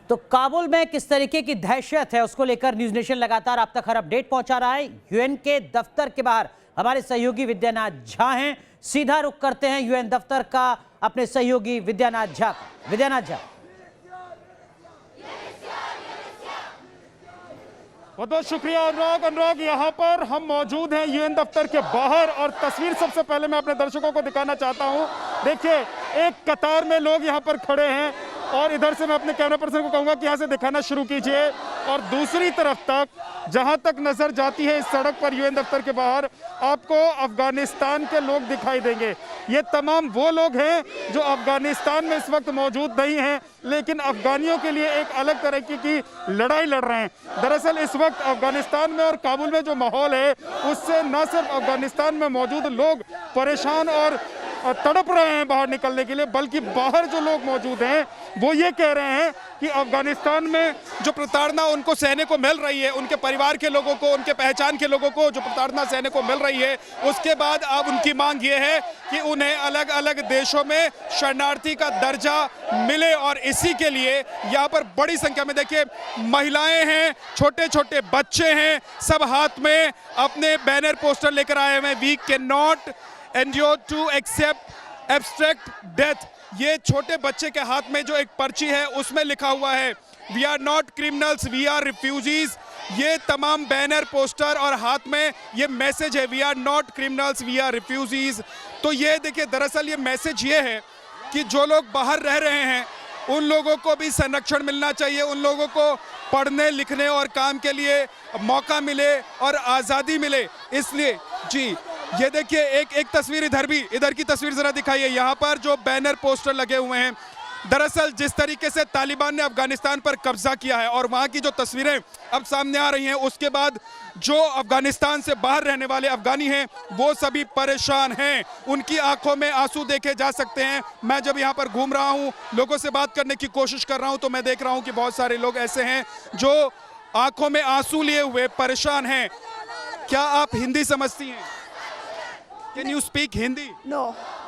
तो काबुल में किस तरीके की दहशत है उसको लेकर न्यूज नेशन लगातार आप तक हर अपडेट पहुंचा रहा है। यूएन के दफ्तर के बाहर हमारे सहयोगी विद्यानाथ झा हैं। सीधा रुख करते हैं यूएन दफ्तर का अपने सहयोगी विद्यानाथ झा। विद्यानाथ झा, बहुत बहुत शुक्रिया अनुराग। यहाँ पर हम मौजूद हैं यूएन दफ्तर के बाहर और तस्वीर सबसे पहले मैं अपने दर्शकों को दिखाना चाहता हूँ। देखिए, एक कतार में लोग यहाँ पर खड़े हैं और इधर से मैं अपने कैमरा पर्सन को कहूँगा कि यहाँ से दिखाना शुरू कीजिए। और दूसरी तरफ तक, जहाँ तक नजर जाती है इस सड़क पर यूएन दफ्तर के बाहर, आपको अफगानिस्तान के लोग दिखाई देंगे। ये तमाम वो लोग हैं जो अफगानिस्तान में इस वक्त मौजूद नहीं हैं, लेकिन अफगानियों के लिए एक अलग तरह की लड़ाई लड़ रहे हैं। दरअसल इस वक्त अफगानिस्तान में और काबुल में जो माहौल है, उससे न सिर्फ अफगानिस्तान में मौजूद लोग परेशान और तड़प रहे हैं बाहर निकलने के लिए, बल्कि बाहर जो लोग मौजूद हैं वो ये कह रहे हैं कि अफगानिस्तान में जो प्रताड़ना उनको सहने को मिल रही है, उनके परिवार के लोगों को, उनके पहचान के लोगों को जो प्रताड़ना सहने को मिल रही है, उसके बाद अब उनकी मांग ये है कि उन्हें अलग अलग देशों में शरणार्थी का दर्जा मिले। और इसी के लिए यहाँ पर बड़ी संख्या में देखिए महिलाएं हैं, छोटे छोटे बच्चे हैं, सब हाथ में अपने बैनर पोस्टर लेकर आए हुए हैं। We can not endure to accept abstract death. ये छोटे बच्चे के हाथ में जो एक पर्ची है उसमें लिखा हुआ है we are not criminals, we are refugees. ये तमाम बैनर पोस्टर और हाथ में ये मैसेज है, we are not criminals, we are refugees. तो ये देखिए, दरअसल ये मैसेज ये है कि जो लोग बाहर रह रहे हैं उन लोगों को भी संरक्षण मिलना चाहिए, उन लोगों को पढ़ने लिखने और काम के लिए मौका मिले और आज़ादी मिले। इसलिए जी ये देखिए, एक तस्वीर इधर की तस्वीर जरा दिखाइए। यहाँ पर जो बैनर पोस्टर लगे हुए हैं, दरअसल जिस तरीके से तालिबान ने अफगानिस्तान पर कब्जा किया है और वहाँ की जो तस्वीरें अब सामने आ रही हैं, उसके बाद जो अफगानिस्तान से बाहर रहने वाले अफगानी हैं वो सभी परेशान हैं। उनकी आंखों में आंसू देखे जा सकते हैं। मैं जब यहाँ पर घूम रहा हूँ, लोगों से बात करने की कोशिश कर रहा हूँ, तो मैं देख रहा हूँ कि बहुत सारे लोग ऐसे हैं जो आंखों में आंसू लिए हुए परेशान हैं। क्या आप हिंदी समझती हैं? Can you speak Hindi? No,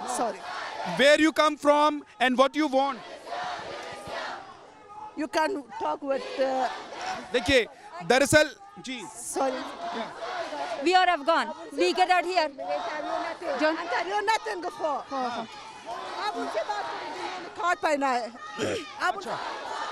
sorry. Where you come from and what you want? You can talk with. देखिए, दरअसल जी Sorry. We are Afghan. We get out here. John. You're nothing before. आप उनसे बात करेंगे, कार्ड पहना है। आप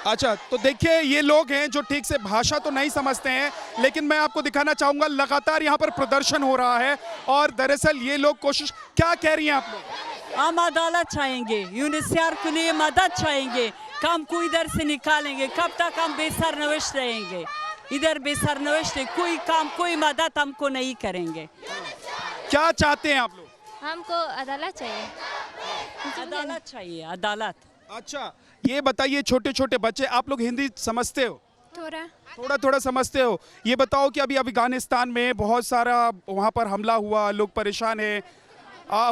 अच्छा, तो देखिए ये लोग हैं जो ठीक से भाषा तो नहीं समझते हैं, लेकिन मैं आपको दिखाना चाहूंगा लगातार यहाँ पर प्रदर्शन हो रहा है। और दरअसल ये लोग कोशिश क्या कह रही हैं आप लोग? हम अदालत चाहेंगे, यूनिसेफ के लिए मदद चाहेंगे, काम को इधर से निकालेंगे। कब तक हम बेसरनविश रहेंगे? इधर बेसरनविश, कोई काम कोई मदद हमको नहीं करेंगे। क्या चाहते हैं आप लोग? हमको अदालत चाहिए। अदालत चाहिए, अदालत। अच्छा, ये बताइए, छोटे छोटे बच्चे, आप लोग हिंदी समझते हो? थोड़ा समझते हो। ये बताओ कि अभी अफगानिस्तान में बहुत सारा वहाँ पर हमला हुआ, लोग परेशान हैं,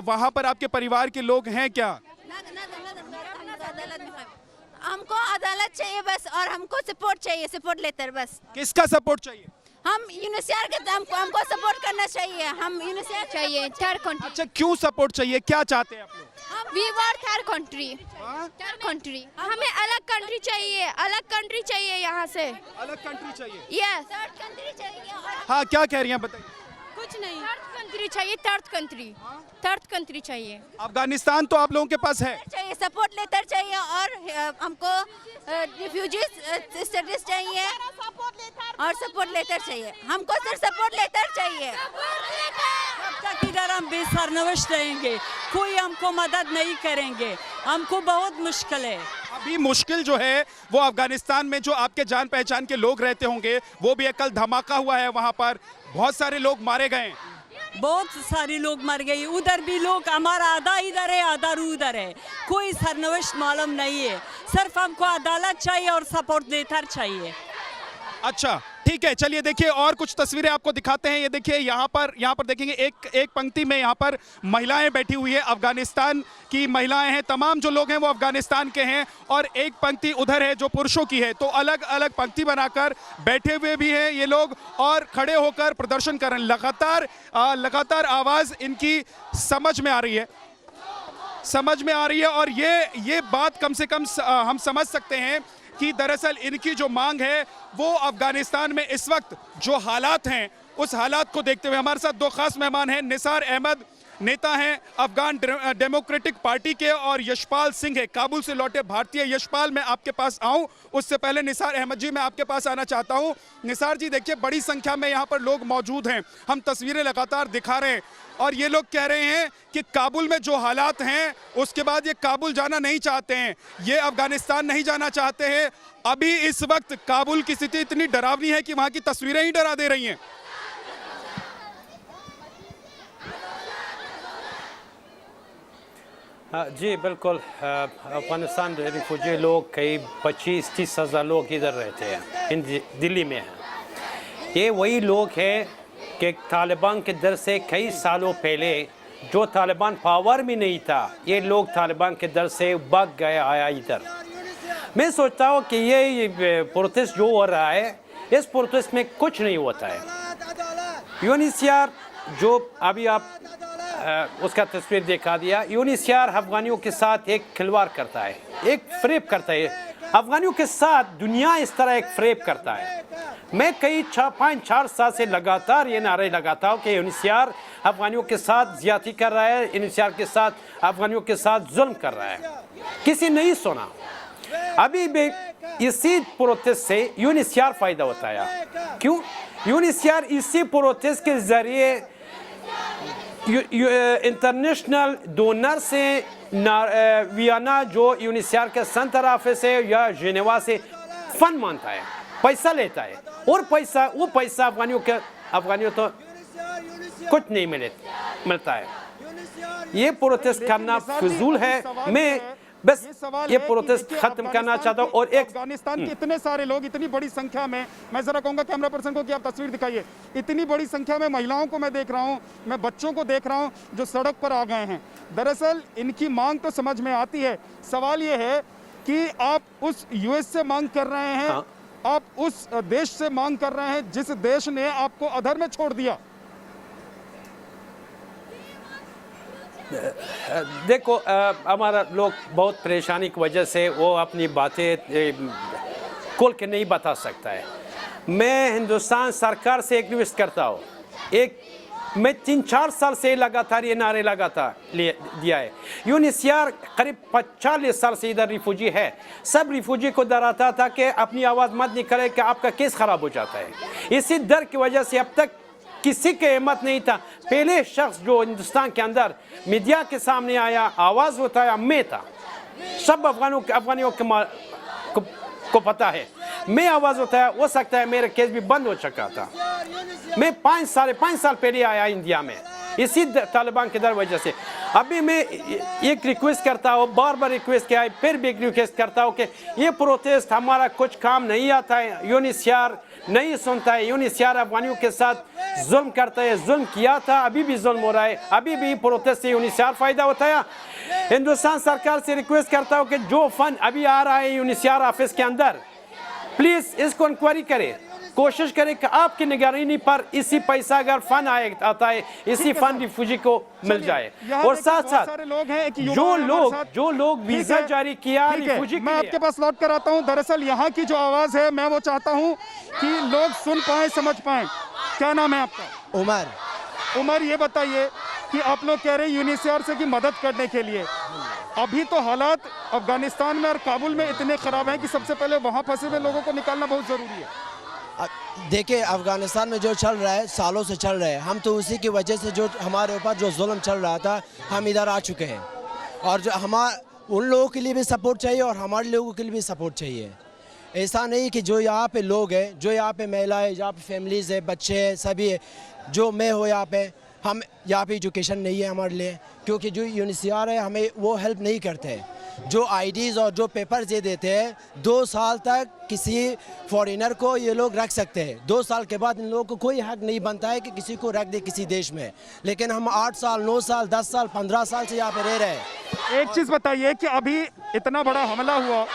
वहाँ पर आपके परिवार के लोग हैं क्या? हमको अदालत चाहिए बस, और हमको सपोर्ट चाहिए, सपोर्ट लेटर बस। किसका सपोर्ट चाहिए? हम यूनिसेफ के हमको सपोर्ट करना चाहिए। हम यूनिसेफ चाहिए, थर्ड कंट्री। अच्छा, क्यों सपोर्ट चाहिए? क्या चाहते हैं आप लोग? We want third country, third country. हमें अलग कंट्री चाहिए, अलग कंट्री चाहिए यहाँ से। अलग कंट्री चाहिए? यस, थर्ड कंट्री चाहिए। हाँ, क्या कह रही हैं बताइए? कुछ नहीं, थर्ड कंट्री चाहिए, थर्ड कंट्री, थर्ड कंट्री चाहिए। अफगानिस्तान तो आप लोगों के पास है? चाहिए, सपोर्ट लेटर चाहिए, और हमको रिफ्यूजीज स्टेटस चाहिए और सपोर्ट लेटर चाहिए। हमको सिर्फ सपोर्ट लेटर चाहिए। कब तक इधर हम बेसरनविश रहेंगे? कोई हमको मदद नहीं करेंगे, हमको बहुत मुश्किल है। अभी मुश्किल जो है वो अफगानिस्तान में जो आपके जान पहचान के लोग रहते होंगे, वो भी कल धमाका हुआ है, वहाँ पर बहुत सारे लोग मारे गए, बहुत सारे लोग मर गए। उधर भी लोग, हमारा आधा इधर है आधा उधर है, कोई सरनविश मालूम नहीं है। सिर्फ हमको अदालत चाहिए और सपोर्ट लेटर चाहिए। अच्छा, ठीक है, चलिए देखिए और कुछ तस्वीरें आपको दिखाते हैं। ये देखिए, यहाँ पर देखेंगे एक पंक्ति में यहाँ पर महिलाएं बैठी हुई है, अफगानिस्तान की महिलाएं हैं। तमाम जो लोग हैं वो अफगानिस्तान के हैं, और एक पंक्ति उधर है जो पुरुषों की है। तो अलग अलग पंक्ति बनाकर बैठे हुए भी हैं ये लोग और खड़े होकर प्रदर्शन कर रहे हैं। लगातार आवाज़ इनकी समझ में आ रही है, और ये बात कम से कम हम समझ सकते हैं कि दरअसल इनकी जो मांग है वो अफगानिस्तान में इस वक्त जो हालात हैं उस हालात को देखते हुए। हमारे साथ दो खास मेहमान हैं, निसार अहमद नेता हैं अफगान डेमोक्रेटिक पार्टी के, और यशपाल सिंह है काबुल से लौटे भारतीय। यशपाल, मैं आपके पास आऊं उससे पहले निसार अहमद जी मैं आपके पास आना चाहता हूं। निसार जी देखिए, बड़ी संख्या में यहाँ पर लोग मौजूद हैं, हम तस्वीरें लगातार दिखा रहे हैं, और ये लोग कह रहे हैं कि काबुल में जो हालात हैं उसके बाद ये काबुल जाना नहीं चाहते हैं, ये अफगानिस्तान नहीं जाना चाहते हैं। अभी इस वक्त काबुल की स्थिति इतनी डरावनी है कि वहाँ की तस्वीरें ही डरा दे रही हैं। जी बिल्कुल, अफ़गानिस्तान रिफ्यूजी लोग कई 25-30 हज़ार लोग इधर रहते हैं, इन दिल्ली में हैं। ये वही लोग हैं कि तालिबान के डर से कई सालों पहले, जो तालिबान पावर में नहीं था, ये लोग तालिबान के डर से भाग गए आया इधर। मैं सोचता हूँ कि ये प्रोटेस्ट जो हो रहा है, इस प्रोटेस्ट में कुछ नहीं होता है। यूएनएचसीआर जो अभी आप उसका तस्वीर दिखा दिया, यूएनएचसीआर अफगानियों के साथ एक खिलवाड़ करता है, एक फ्रेब करता है अफगानियों के साथ। दुनिया इस तरह एक फ्रेब करता है। मैं कई 5-4 साल से लगातार ये नारे लगाता हूँ कि यूएनएचसीआर अफगानियों के साथ ज्यादती कर रहा है, यूएनएचसीआर के साथ अफगानियों के साथ जुल्म कर रहा है, किसी नहीं सुना। अभी भी इसी प्रोटेस्ट से यूएनएचसीआर फायदा होता है। क्यों? यूएनएचसीआर इसी प्रोटेस्ट के जरिए इंटरनेशनल डोनर से वियना जो यूएनएचसीआर का सेंटर ऑफिस है या जिनेवा से फंड मांगता है, पैसा लेता है, और वो पैसा अफगानियों तो कुछ नहीं मिलता है। ये प्रोटेस्ट करना फिजूल है। मैं बस ये प्रोटेस्ट खत्म करना चाहता हूँ। और एक अफगानिस्तान के इतने सारे लोग, इतनी बड़ी संख्या में, मैं जरा कहूँगा कैमरा पर्सन को कि आप तस्वीर दिखाइए, इतनी बड़ी संख्या में महिलाओं को मैं देख रहा हूँ, मैं बच्चों को देख रहा हूँ जो सड़क पर आ गए हैं। दरअसल इनकी मांग तो समझ में आती है, सवाल ये है कि आप उस यूएस से मांग कर रहे हैं, हाँ। आप उस देश से मांग कर रहे हैं जिस देश ने आपको अधर में छोड़ दिया। देखो, हमारा लोग बहुत परेशानी की वजह से वो अपनी बातें खोल के नहीं बता सकता है। मैं हिंदुस्तान सरकार से एक रिक्वेस्ट करता हूँ, मैं 3-4 साल से लगातार ये नारे लगातार दिया है। यूएनएचसीआर करीब 40 साल से इधर रिफ्यूजी है। सब रिफ्यूजी को डराता था कि अपनी आवाज़ मत निकले कि आपका केस ख़राब हो जाता है। इसी डर की वजह से अब तक किसी के हिम्मत नहीं था। पहले शख्स जो हिंदुस्तान के अंदर मीडिया के सामने आया, आवाज़ उठाया, मैं था। सब अफगानियों को पता है, मैं आवाज़ उठाया। हो सकता है मेरा केस भी बंद हो चुका था। मैं 5 साल पहले आया इंडिया में इसी तालिबान के डर वजह से। अभी मैं एक रिक्वेस्ट करता हूँ, बार बार रिक्वेस्ट किया है, फिर भी एक रिक्वेस्ट करता हूँ कि ये प्रोटेस्ट हमारा कुछ काम नहीं आता है। यूएनएचसीआर नहीं सुनता है। यूएनएचसीआर अफगानियों के साथ जुल्म करता है, जुल्म किया था, अभी भी जुल्म हो रहा है। अभी भी प्रोटेस्ट से यूएनएचसीआर फायदा उठाया। हिंदुस्तान सरकार से रिक्वेस्ट करता हूँ कि जो फंड अभी आ रहा है यूएनएचसीआर ऑफिस के अंदर, प्लीज़ इसको इंक्वायरी करें, कोशिश करें कि आपकी निगरानी पर इसी पैसा अगर फंड आता है, इसी फंड रिफ्यूजी को मिल जाए। और साथ साथ जो लोग वीजा जारी किया रिफ्यूजी, मैं आपके पास लौट कर आता हूं। दरअसल यहाँ की जो आवाज़ है, मैं वो चाहता हूं कि लोग सुन पाए, समझ पाए। क्या नाम है आपका? उमर, ये बताइए कि आप लोग कह रहे हैं यूएनएचसीआर से की मदद करने के लिए। अभी तो हालात अफगानिस्तान में और काबुल में इतने ख़राब हैं कि सबसे पहले वहाँ फंसे हुए लोगों को निकालना बहुत ज़रूरी है। देखिए, अफ़गानिस्तान में जो चल रहा है, सालों से चल रहा है। हम तो उसी की वजह से जो हमारे ऊपर जो जुल्म चल रहा था, हम इधर आ चुके हैं। और जो उन लोगों के लिए भी सपोर्ट चाहिए और हमारे लोगों के लिए भी सपोर्ट चाहिए। ऐसा नहीं कि जो यहाँ पे लोग हैं, जो यहाँ पे महिलाएं, यहाँ पे फैमिलीज़ है, बच्चे हैं, सभी है, जो मैं हो यहाँ पे, हम यहाँ पे एजुकेशन नहीं है हमारे लिए, क्योंकि जो यूएनएचसीआर है हमें वो हेल्प नहीं करते हैं। जो आईडीज़ और जो पेपर्स ये देते हैं, 2 साल तक किसी फॉरेनर को ये लोग रख सकते हैं। 2 साल के बाद इन लोगों को कोई हक नहीं बनता है कि किसी को रख दे किसी देश में। लेकिन हम 8 साल, 9 साल, 10 साल, 15 साल से यहाँ पे रह रहे हैं। एक चीज़ बताइए कि अभी इतना बड़ा हमला हुआ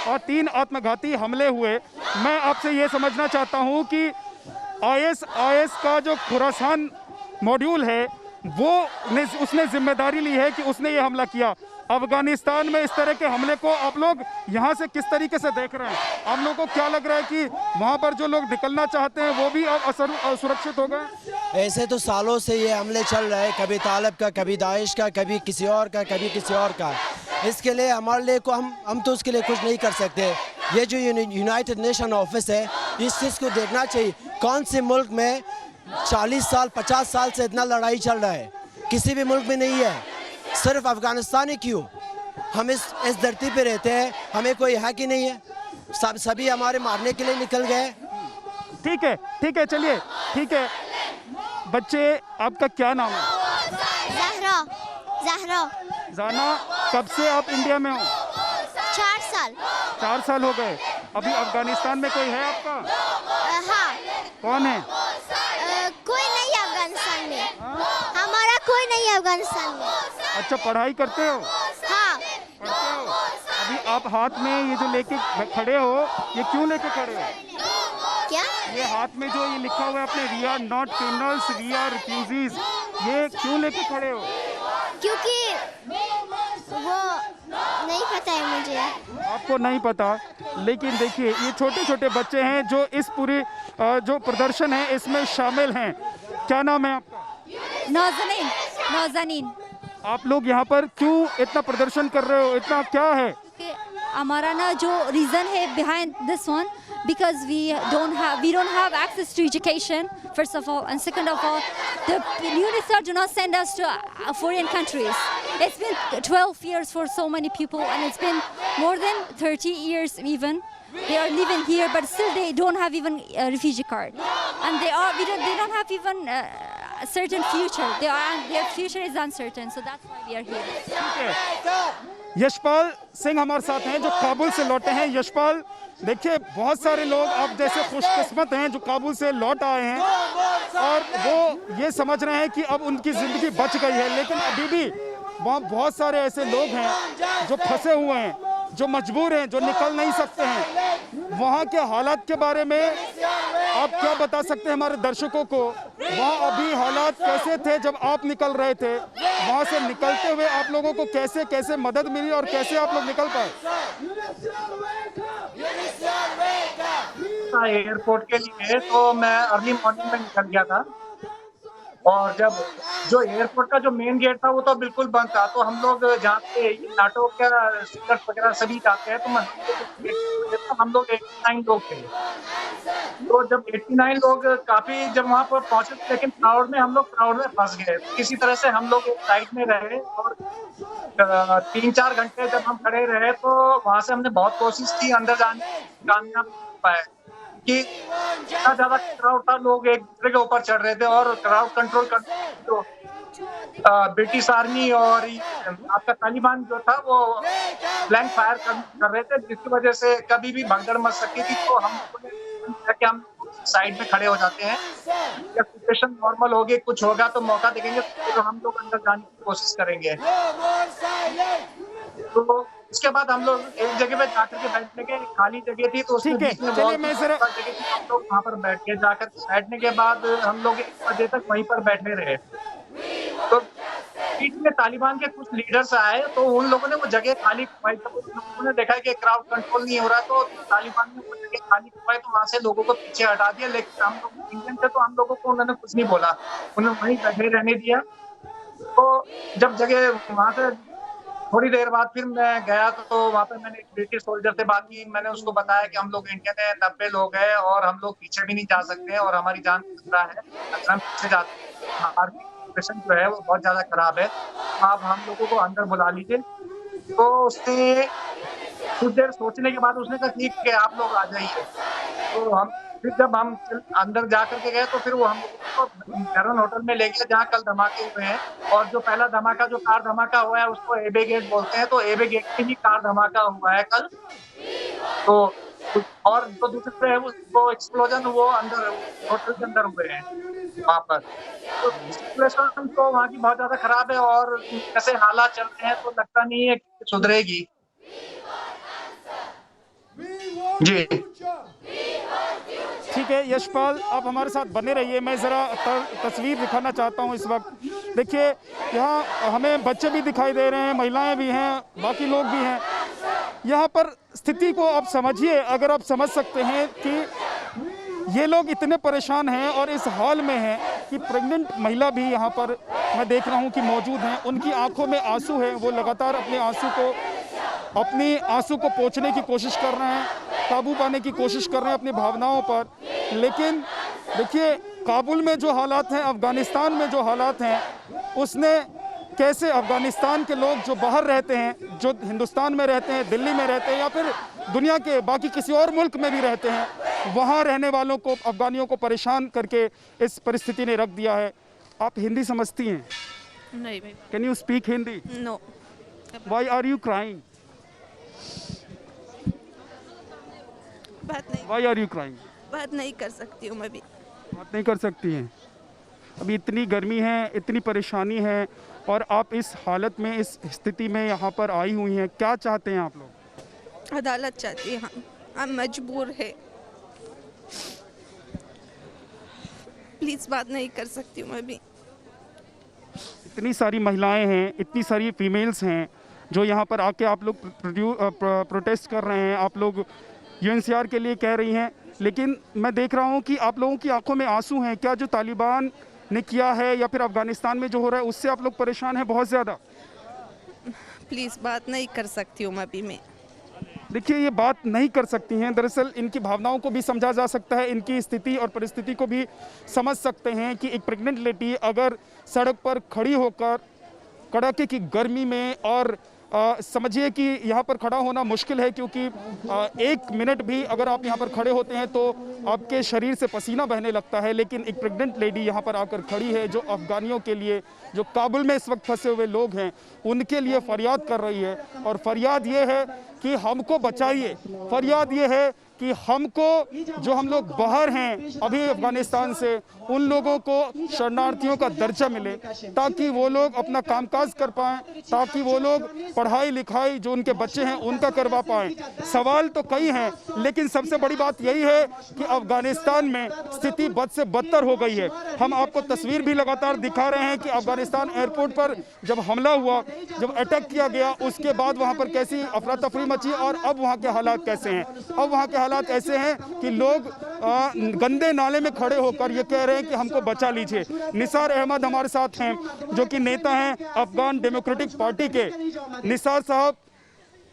और 3 आत्मघाती हमले हुए, मैं आपसे ये समझना चाहता हूँ कि आईएस का जो खुरासान मॉड्यूल है, उसने जिम्मेदारी ली है कि उसने ये हमला किया। अफगानिस्तान में इस तरह के हमले को आप लोग यहाँ से किस तरीके से देख रहे हैं? आप लोगों को क्या लग रहा है कि वहाँ पर जो लोग निकलना चाहते हैं वो भी अब असुरक्षित हो गए? ऐसे तो सालों से ये हमले चल रहे हैं, कभी तालिब का, कभी दाइश का, कभी किसी और का, कभी किसी और का। इसके लिए हमारे लिए को हम तो उसके लिए कुछ नहीं कर सकते। ये जो यूनाइटेड नेशन ऑफिस है, इस चीज़ को देखना चाहिए। कौन से मुल्क में 40 साल 50 साल से इतना लड़ाई चल रहा है? किसी भी मुल्क में नहीं है। सिर्फ अफगानिस्तान ही क्यों? हम इस धरती पे रहते हैं, हमें कोई हक ही नहीं है। सभी हमारे मारने के लिए निकल गए। ठीक है, चलिए ठीक है। बच्चे, आपका क्या नाम है? ज़हरा। जाना, कब से आप इंडिया में हो? 4 साल। 4 साल हो गए। अभी अफगानिस्तान में कोई है आपका? हाँ। कौन है? कोई नहीं है अफगानिस्तान में। हमारा कोई नहीं है अफगानिस्तान में। अच्छा, पढ़ाई करते हो? हाँ। करते हो। अभी आप हाथ में ये जो लेके खड़े हो, ये क्यों लेके खड़े हो? क्या? ये हाथ में जो ये लिखा हुआ है अपने, we are not criminals, we are refugees, ये क्यों लेके खड़े हो? क्योंकि वो नहीं पता है मुझे। आपको नहीं पता, लेकिन देखिए ये छोटे छोटे बच्चे हैं जो इस पूरी जो प्रदर्शन है इसमें शामिल हैं। क्या नाम है आपका? नौजनीन। आप लोग यहाँ पर क्यों इतना प्रदर्शन कर रहे हो? इतना क्या है? हमारा ना जो रीज़न है behind this one, because we don't have access to education, first of all, and second of all, the UNICEF do not send us to foreign countries. It's been 12 years for so many people, and it's been more than 30 years even. They are living here, but still they don't have even a refugee card, and they don't have even a certain future. Their future is uncertain, so that's why we are here. Yashpal Singh हमारे साथ हैं जो काबुल से लौटे हैं। यशपाल, देखिए बहुत सारे लोग आप जैसे खुशकिस्मत हैं जो काबुल से लौट आए हैं और वो ये समझ रहे हैं कि अब उनकी ज़िंदगी बच गई है, लेकिन अभी भी वहाँ बहुत सारे ऐसे लोग हैं जो फंसे हुए हैं, जो मजबूर हैं, जो निकल नहीं सकते हैं। वहाँ के हालात के बारे में आप क्या बता सकते हैं हमारे दर्शकों को? वहाँ अभी हालात कैसे थे जब आप निकल रहे थे? वहाँ से निकलते हुए आप लोगों को कैसे कैसे मदद मिली और कैसे आप लोग निकल पाए? एयरपोर्ट के लिए तो मैं अर्ली मॉर्निंग में निकल गया था, और जब जो एयरपोर्ट का जो मेन गेट था वो तो बिल्कुल बंद था। तो हम लोग जहाँ पे नाटो का स्कर्ट वगैरह सभी जाते हैं, तो हम लोग 89 लोग थे। तो जब 89 लोग काफी जब वहाँ पर पहुंचे, लेकिन हम लोग क्राउड में फंस गए। किसी तरह से हम लोग एक साइड में रहे और 3-4 घंटे जब हम खड़े रहे तो वहाँ से हमने बहुत कोशिश की अंदर जाने, कामयाब नहीं पाए कि इतना ज्यादा क्राउड था, लोग एक दूसरे के ऊपर चढ़ रहे थे और क्राउड कंट्रोल करने जो ब्रिटिश आर्मी और आपका तालिबान जो था वो ब्लैंक फायर कर रहे थे, जिसकी वजह से कभी भी भगदड़ मच सकती थी। तो हम साइड में खड़े हो जाते हैं, जब सिचुएशन नॉर्मल होगी, कुछ होगा तो मौका देखेंगे तो हम लोग अंदर जाने की कोशिश करेंगे। तो इसके बाद हम लोग एक जगह पे जाकर के बैठने के, खाली जगह थी तो उसमें बीच में हम लोग वहाँ पर बैठ के जाकर बैठने के बाद हम लोग 1 बजे तक वहीं पर बैठे रहे। तो बीच में तालिबान के कुछ लीडर्स आए तो उन लोगों ने वो जगह खाली करवाई। तो उन्होंने देखा कि क्राउड कंट्रोल नहीं हो रहा, तो तालिबान ने वो जगह खाली करवाई, तो वहाँ से लोगों को पीछे हटा दिया। लेकिन हम लोग इंडियन थे तो हम लोगों को उन्होंने कुछ नहीं बोला, उन्होंने वहीं बैठे रहने दिया। तो जब जगह वहाँ से थोड़ी देर बाद फिर मैं गया तो वहाँ पे मैंने एक ब्रिटिश सोल्जर से बात की। मैंने उसको बताया कि हम लोग इंडियन है, 90 लोग हैं और हम लोग पीछे भी नहीं जा सकते हैं और हमारी जान खतरा है, अगर हम पीछे जाते हैं हमारी सिचुएशन जो है वो बहुत ज़्यादा खराब है, आप हम लोगों को अंदर बुला लीजिए। तो उसने कुछ देर सोचने के बाद उसने कहा ठीक है आप लोग आ जाइए। तो हम फिर जब हम अंदर जा करके गए तो फिर वो हम लोग को मैरन होटल में ले गया जहाँ कल धमाके हुए हैं, और जो पहला धमाका जो कार धमाका हुआ है उसको एबे गेट बोलते हैं, तो एबे गेट में ही कार धमाका हुआ है कल। तो और जो दूसरे है वो एक्सप्लोजन वो अंदर होटल के अंदर हुए हैं वहाँ पर। तो सिचुएशन तो वहाँ की बहुत ज्यादा खराब है और ऐसे हालात चल रहे हैं तो लगता नहीं है कि सुधरेगी। जी ठीक है यशपाल, आप हमारे साथ बने रहिए। मैं ज़रा तस्वीर दिखाना चाहता हूँ इस वक्त देखिए यहाँ हमें बच्चे भी दिखाई दे रहे हैं, महिलाएं भी हैं, बाकी लोग भी हैं। यहाँ पर स्थिति को आप समझिए, अगर आप समझ सकते हैं कि ये लोग इतने परेशान हैं और इस हाल में हैं कि प्रेग्नेंट महिला भी यहाँ पर मैं देख रहा हूँ कि मौजूद हैं। उनकी आंखों में आंसू हैं, वो लगातार अपने आंसू को पोंछने की कोशिश कर रहे हैं, काबू पाने की कोशिश कर रहे हैं अपनी भावनाओं पर। लेकिन देखिए काबुल में जो हालात हैं, अफ़गानिस्तान में जो हालात हैं, उसने कैसे अफ़गानिस्तान के लोग जो बाहर रहते हैं, जो हिंदुस्तान में रहते हैं, दिल्ली में रहते हैं या फिर दुनिया के बाकी किसी और मुल्क में भी रहते हैं, वहाँ रहने वालों को, अफ़गानियों को परेशान करके इस परिस्थिति ने रख दिया है। आप हिंदी समझती हैं? नहीं। Can you speak Hindi? No. Why are you crying? Why are you crying? बात नहीं कर सकती हूँ मैं भी। बात नहीं कर सकती हैं? अभी इतनी गर्मी है, इतनी परेशानी है और आप इस हालत में, इस स्थिति में यहाँ पर आई हुई हैं, क्या चाहते हैं आप लोग? अदालत चाहती है, हम मजबूर है। प्लीज़ बात नहीं कर सकती हूँ मैं भी। इतनी सारी महिलाएं हैं, इतनी सारी फीमेल्स हैं जो यहाँ पर आके आप लोग प्रोटेस्ट कर रहे हैं, आप लोग यूएनएचसीआर के लिए कह रही हैं, लेकिन मैं देख रहा हूँ कि आप लोगों की आंखों में आंसू हैं। क्या जो तालिबान ने किया है या फिर अफ़गानिस्तान में जो हो रहा है उससे आप लोग परेशान हैं बहुत ज़्यादा? प्लीज़ बात नहीं कर सकती हूँ मैं भी। मैं देखिए ये बात नहीं कर सकती हैं, दरअसल इनकी भावनाओं को भी समझा जा सकता है, इनकी स्थिति और परिस्थिति को भी समझ सकते हैं कि एक प्रेग्नेंट लेडी अगर सड़क पर खड़ी होकर कड़ाके की गर्मी में, और समझिए कि यहाँ पर खड़ा होना मुश्किल है क्योंकि 1 मिनट भी अगर आप यहाँ पर खड़े होते हैं तो आपके शरीर से पसीना बहने लगता है, लेकिन एक प्रेग्नेंट लेडी यहाँ पर आकर खड़ी है जो अफ़गानियों के लिए, जो काबुल में इस वक्त फंसे हुए लोग हैं, उनके लिए फरियाद कर रही है। और फरियाद ये है कि हमको बचाइए, फरियाद ये है कि हमको, जो हम लोग बाहर हैं अभी अफ़गानिस्तान से, उन लोगों को शरणार्थियों का दर्जा मिले ताकि वो लोग अपना कामकाज कर पाएँ, ताकि वो लोग पढ़ाई लिखाई जो उनके बच्चे हैं उनका करवा पाएँ। सवाल तो कई हैं, लेकिन सबसे बड़ी बात यही है कि अफ़गानिस्तान में स्थिति बद से बदतर हो गई है। हम आपको तस्वीर भी लगातार दिखा रहे हैं कि अफ़गानिस्तान एयरपोर्ट पर जब हमला हुआ, जब अटैक किया गया, उसके बाद वहाँ पर कैसी अफरा तफरी मची और अब वहाँ के हालात कैसे हैं। अब वहाँ के हालात ऐसे हैं कि लोग गंदे नाले में खड़े होकर ये कह रहे हैं कि हमको बचा लीजिए। निसार अहमद हमारे साथ हैं जो कि नेता हैं अफ़गान डेमोक्रेटिक पार्टी के। निसार साहब,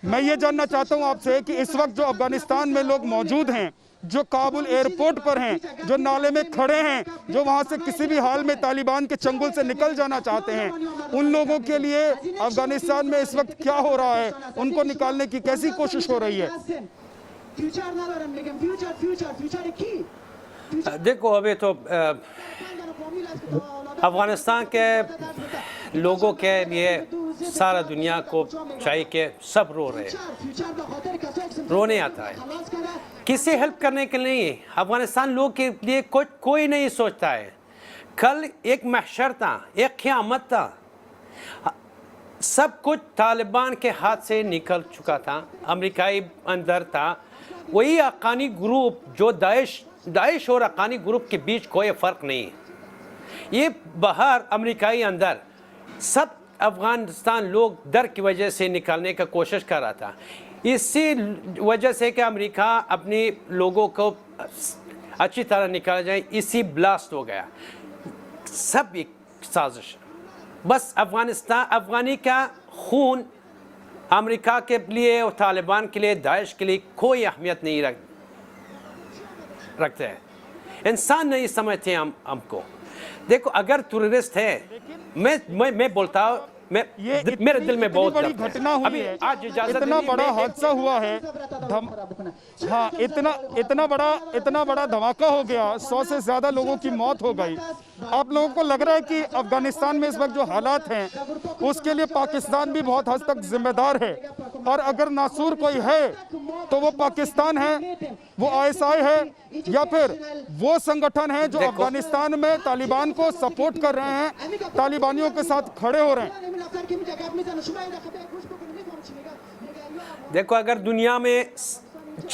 मैं ये जानना चाहता हूँ आपसे कि इस वक्त जो अफ़गानिस्तान में लोग मौजूद हैं, जो काबुल एयरपोर्ट पर हैं, जो नाले में खड़े हैं, जो वहाँ से किसी भी हाल में तालिबान के चंगुल से निकल जाना चाहते हैं, उन लोगों के लिए अफ़गानिस्तान में इस वक्त क्या हो रहा है, उनको निकालने की कैसी कोशिश हो रही है? देखो अभी तो अफ़गानिस्तान के लोगों के लिए सारा दुनिया को चाहिए कि सब रो रहे हैं, रोने आता है, किसी हेल्प करने के लिए अफ़गानिस्तान लोग के लिए कोई नहीं सोचता है। कल एक महशर था, एक क़यामत था, सब कुछ तालिबान के हाथ से निकल चुका था, अमेरिकाई अंदर था, वही अफ़गानी ग्रुप जो दाइश और अफ़गानी ग्रुप के बीच कोई फ़र्क नहीं है। ये बाहर अमेरिकाई अंदर सब अफ़गानिस्तान लोग डर की वजह से निकालने का कोशिश कर रहा था। इसी वजह से कि अमेरिका अपने लोगों को अच्छी तरह निकाला जाए, इसी ब्लास्ट हो गया। सब एक साजिश, बस अफ़गानी का खून अमेरिका के लिए और तालिबान के लिए, दाइश के लिए कोई अहमियत नहीं रखते हैं। इंसान नहीं समझते हमको। देखो अगर टेररिस्ट है, मैं बोलता हूँ, मेरे दिल में बहुत बड़ी घटना हुई है, आज इतना बड़ा हादसा हुआ है, हाँ इतना बड़ा धमाका हो गया, 100 से ज़्यादा लोगों की मौत हो गई। आप लोगों को लग रहा है कि अफ़गानिस्तान में इस वक्त जो हालात हैं उसके लिए पाकिस्तान भी बहुत हद तक जिम्मेदार है, और अगर नासूर कोई है तो वो पाकिस्तान है, वो ISI है या फिर वो संगठन है जो अफ़गानिस्तान में तालिबान को सपोर्ट कर रहे हैं, तालिबानियों के साथ खड़े हो रहे हैं। देखो अगर दुनिया में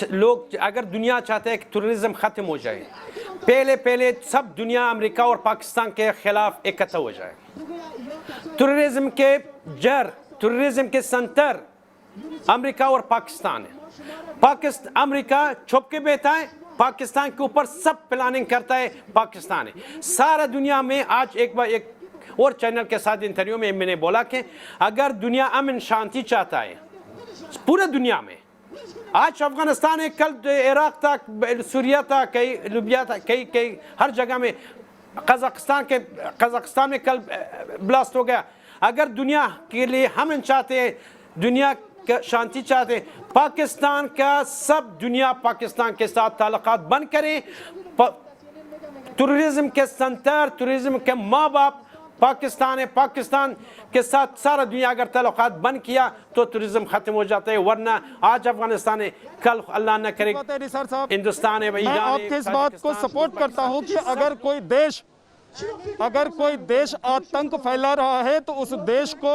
लोग, अगर दुनिया चाहते हैं कि टेररिज्म ख़त्म हो जाए, पहले सब दुनिया अमेरिका और पाकिस्तान के खिलाफ इकट्ठा हो जाए। टेररिज्म के जड़, टेररिज्म के सेंटर अमेरिका और पाकिस्तान है। अमेरिका छुप के बैठा है, पाकिस्तान के ऊपर सब प्लानिंग करता है पाकिस्तान है। सारा दुनिया में आज एक और चैनल के साथ इंटरव्यू में मैंने बोला कि अगर दुनिया अमन शांति चाहता है पूरे दुनिया में, आज अफगानिस्तान है, कल इराक था, सूरिया था, कई लिबिया था, कई हर जगह में, कजाकिस्तान में कल ब्लास्ट हो गया। अगर दुनिया के लिए हम चाहते हैं, दुनिया का शांति चाहते हैं, पाकिस्तान का सब दुनिया पाकिस्तान के साथ ताल्लुकात बंद करे। टूरिज्म के सेंटर, टूरिज्म के माँ बाप पाकिस्तान है, पाकिस्तान के साथ सारा दुनिया अगर ताल्लुकात बंद किया तो टूरिज्म खत्म हो जाता है। वरना आज अफगानिस्तान है, कल अल्लाह न करे हिंदुस्तान है। मैं आपके इस बात को सपोर्ट करता हूं कि अगर कोई देश आतंक फैला रहा है तो उस देश को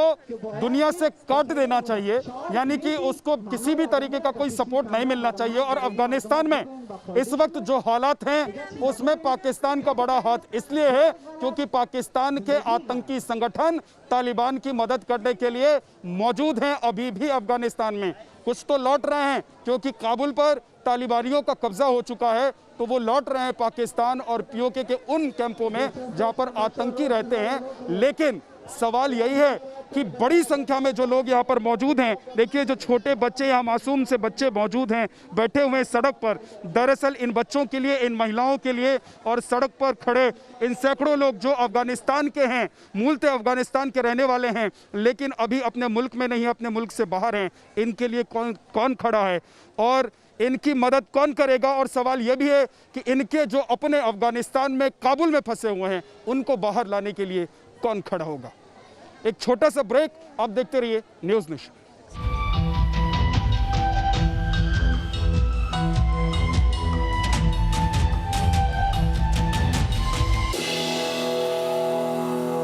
दुनिया से काट देना चाहिए, यानी कि उसको किसी भी तरीके का कोई सपोर्ट नहीं मिलना चाहिए। और अफगानिस्तान में इस वक्त जो हालात हैं उसमें पाकिस्तान का बड़ा हाथ इसलिए है क्योंकि पाकिस्तान के आतंकी संगठन तालिबान की मदद करने के लिए मौजूद हैं अभी भी अफगानिस्तान में। कुछ तो लौट रहे हैं क्योंकि काबुल पर तालिबानियों का कब्जा हो चुका है, तो वो लौट रहे हैं पाकिस्तान और पीओके के उन कैंपों में जहां पर आतंकी रहते हैं। लेकिन सवाल यही है कि बड़ी संख्या में जो लोग यहाँ पर मौजूद हैं, देखिए जो छोटे बच्चे यहाँ मासूम से बच्चे मौजूद हैं बैठे हुए हैं सड़क पर। दरअसल इन बच्चों के लिए, इन महिलाओं के लिए और सड़क पर खड़े इन सैकड़ों लोग जो अफगानिस्तान के हैं, मूलतः अफगानिस्तान के रहने वाले हैं लेकिन अभी अपने मुल्क में नहीं, अपने मुल्क से बाहर हैं, इनके लिए कौन खड़ा है और इनकी मदद कौन करेगा। और सवाल यह भी है कि इनके जो अपने अफगानिस्तान में काबुल में फंसे हुए हैं उनको बाहर लाने के लिए कौन खड़ा होगा। एक छोटा सा ब्रेक, आप देखते रहिए न्यूज़ नेशन।